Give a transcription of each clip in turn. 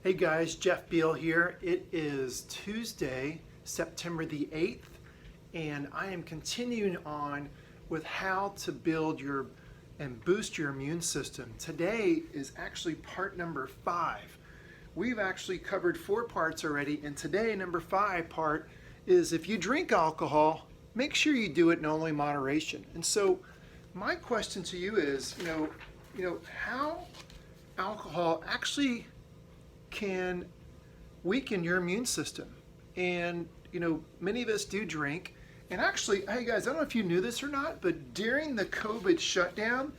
Hey guys, Jeff Beal here. It is Tuesday, September the 8th, and I am continuing on with how to build your and boost your immune system. Today is actually part number 5. We've actually covered 4 parts already, and today number 5 part is if you drink alcohol, make sure you do it in only moderation. And so my question to you is, how alcohol actually can weaken your immune system. And many of us do drink. And actually, hey guys, I don't know if you knew this or not, but during the COVID shutdown,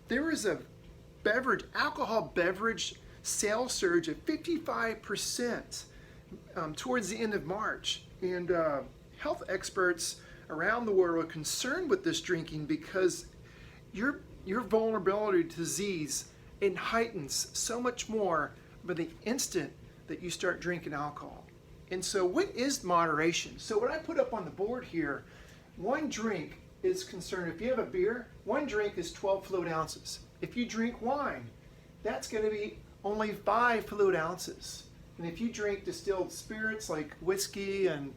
there was a alcohol beverage sales surge of 55% towards the end of March. And health experts around the world are concerned with this drinking because your vulnerability to disease, it heightens so much more by the instant that you start drinking alcohol. And so what is moderation? So what I put up on the board here, one drink is concerned, if you have a beer, one drink is 12 fluid ounces. If you drink wine, that's going to be only 5 fluid ounces. And if you drink distilled spirits like whiskey and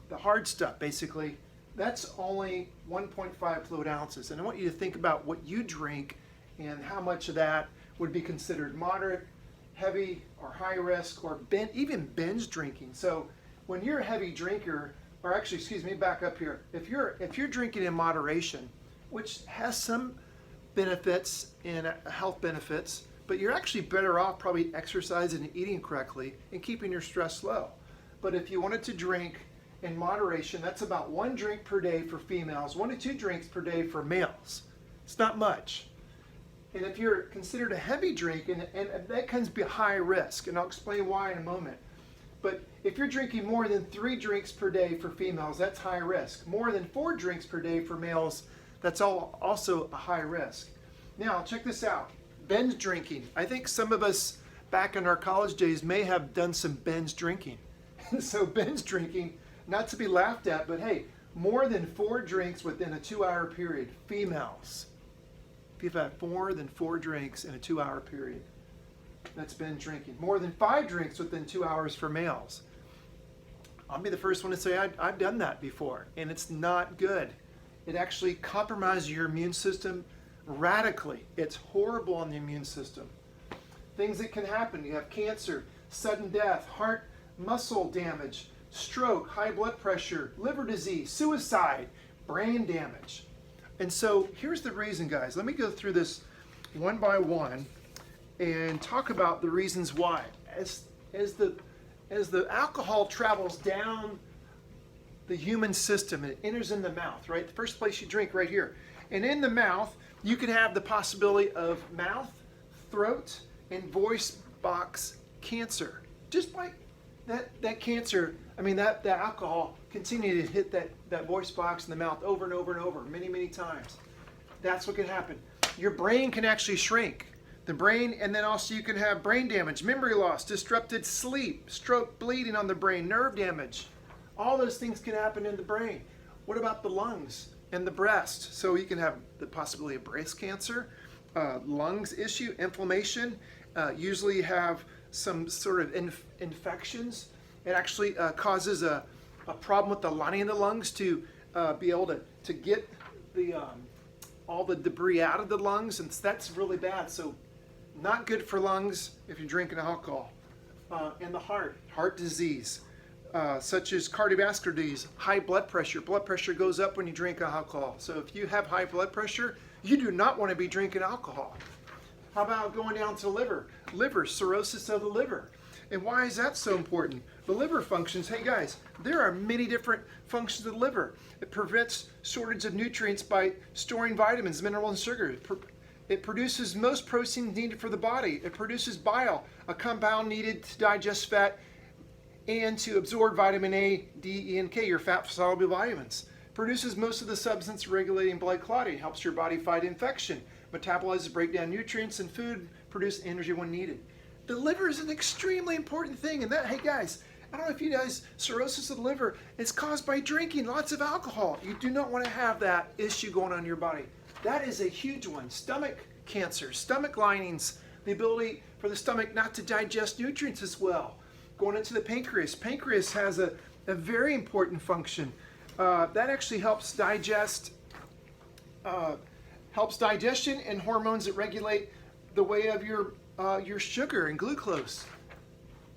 the hard stuff, basically, that's only 1.5 fluid ounces. And I want you to think about what you drink and how much of that would be considered moderate, heavy, or high risk, or even binge drinking. So when you're a heavy drinker, or actually, excuse me, back up here. If you're drinking in moderation, which has some benefits and health benefits, but you're actually better off probably exercising and eating correctly and keeping your stress low. But if you wanted to drink in moderation, that's about 1 drink per day for females, 1 to 2 drinks per day for males. It's not much. And if you're considered a heavy drink, and that comes be high risk, and I'll explain why in a moment. But if you're drinking more than 3 drinks per day for females, that's high risk. More than 4 drinks per day for males, that's also a high risk. Now, check this out. Binge drinking. I think some of us back in our college days may have done some binge drinking. So binge drinking, not to be laughed at, but hey, more than 4 drinks within a 2-hour period, females. If you've had more than 4 drinks in a 2-hour period, that's binge drinking. More than 5 drinks within 2 hours for males. I'll be the first one to say I've done that before, and it's not good. It actually compromises your immune system radically. It's horrible on the immune system. Things that can happen, you have cancer, sudden death, heart muscle damage, stroke, high blood pressure, liver disease, suicide, brain damage. And so here's the reason, guys. Let me go through this one by one and talk about the reasons why. As the alcohol travels down the human system and it enters in the mouth, right? The first place you drink right here. And in the mouth, you can have the possibility of mouth, throat, and voice box cancer. Just by that cancer, that alcohol continue to hit that voice box in the mouth over and over and over, many, many times. That's what can happen. Your brain can actually shrink. The brain, and then also you can have brain damage, memory loss, disrupted sleep, stroke, bleeding on the brain, nerve damage. All those things can happen in the brain. What about the lungs and the breast? So you can have the possibility of breast cancer, lungs issue, inflammation. Usually have some sort of infections. It actually causes a problem with the lining of the lungs to be able to get all the debris out of the lungs, and that's really bad. So not good for lungs if you're drinking alcohol. And the heart disease, such as cardiovascular disease, high blood pressure. Blood pressure goes up when you drink alcohol. So if you have high blood pressure, you do not want to be drinking alcohol. How about going down to liver, cirrhosis of the liver? And why is that so important? The liver functions, hey guys, there are many different functions of the liver. It prevents shortage of nutrients by storing vitamins, minerals, and sugar. It produces most proteins needed for the body. It produces bile, a compound needed to digest fat and to absorb vitamin A, D, E, and K, your fat-soluble vitamins. Produces most of the substance regulating blood clotting, helps your body fight infection, metabolizes, break down nutrients in food, produce energy when needed. The liver is an extremely important thing, and that, hey guys, I don't know if you guys, cirrhosis of the liver is caused by drinking lots of alcohol. You do not want to have that issue going on in your body. That is a huge one. Stomach cancer, stomach linings, the ability for the stomach not to digest nutrients as well. Going into the pancreas. Pancreas has a very important function. That actually helps digestion and hormones that regulate the way of your sugar and glucose.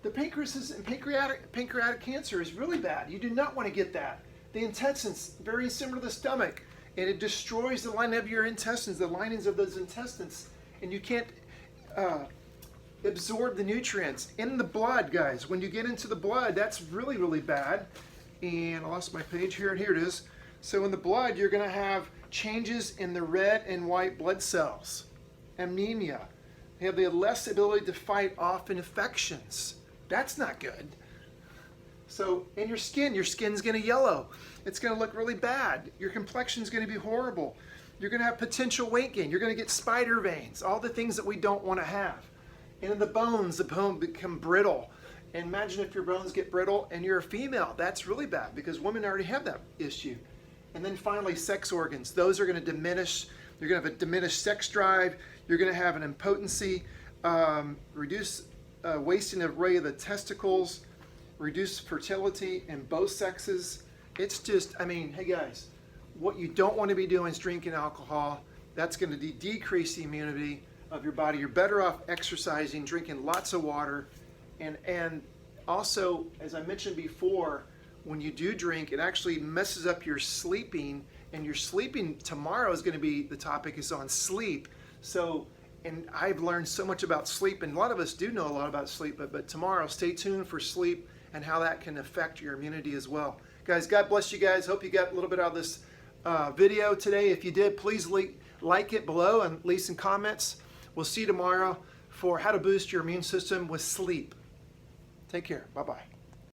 The pancreas and pancreatic cancer is really bad. You do not want to get that. The intestines, very similar to the stomach, and it destroys the lining of your intestines, the linings of those intestines, and you can't absorb the nutrients. In the blood, guys, when you get into the blood, that's really, really bad. And I lost my page here, and here it is. So in the blood, you're going to have changes in the red and white blood cells, anemia. You have the less ability to fight off infections. That's not good. So in your skin's going to yellow. It's going to look really bad. Your complexion's going to be horrible. You're going to have potential weight gain. You're going to get spider veins, all the things that we don't want to have. And in the bones become brittle. And imagine if your bones get brittle and you're a female. That's really bad because women already have that issue. And then finally, sex organs. Those are going to diminish. You're going to have a diminished sex drive. You're going to have an impotency, reduce wasting away of the testicles, reduce fertility in both sexes. It's just, I mean, hey guys, what you don't want to be doing is drinking alcohol. That's going to decrease the immunity of your body. You're better off exercising, drinking lots of water, and also, as I mentioned before, when you do drink, it actually messes up your sleeping, and your sleeping tomorrow is going to be, the topic is on sleep. So, and I've learned so much about sleep, and a lot of us do know a lot about sleep, but tomorrow, stay tuned for sleep and how that can affect your immunity as well. Guys, God bless you guys. Hope you got a little bit out of this video today. If you did, please like it below and leave some comments. We'll see you tomorrow for how to boost your immune system with sleep. Take care. Bye-bye.